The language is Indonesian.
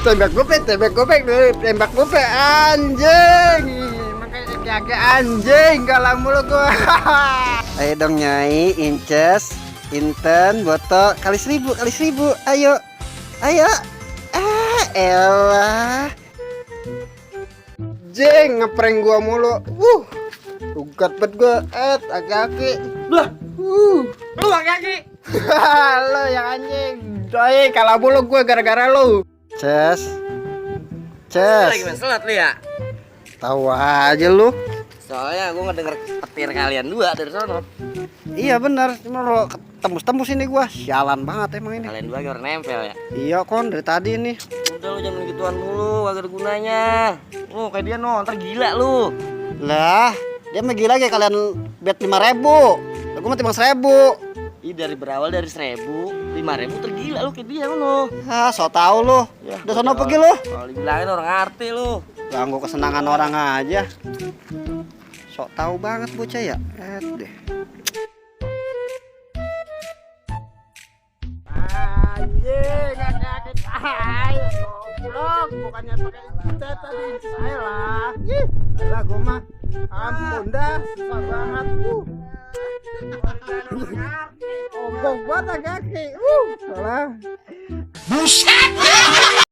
tembak gopek anjing. Makanya kagak anjing kalau mulu gua. Ayo dong Nyai, Inces, Inten, Boto, kali 1000, ayo. Elah. Jeng, ngeprank gua mulu. Ugat bet gua, aki-aki. Lah, lu aki-aki. Lo yang anjing. Doi, kalah mulu gua gara-gara lu. Ces. Lagi masalah lu ya? Tahu aja lu. Soalnya gua ngedenger petir kalian dua dari sono. Iya benar, cuma lo tembus ini gua. Sialan banget emang ini. Kalian dua kayak orang nempel ya. Iya kon dari tadi nih. Udah lu jangan gituan mulu, gak ada gunanya. Lu kayak dia no, ntar gila lu. Lah, dia mah gila kayak kalian bet 5.000. Lah gua mah timbang 1.000. Ih dari berawal dari 1.000, 5.000 tergila lu kayak dia no. Ah, so tau lu. Ya, udah sono pergi lu. Kalau dibilangin orang arti lu. Ganggu kesenangan orang aja. Sok tahu banget bocah ya. Deh. Anjing, ngakak ayo goblok, bukannya pakai kita tadi saya lah. Lah gua mah ampun dah, susah banget. Ombong banget kaki. Salah. Buset.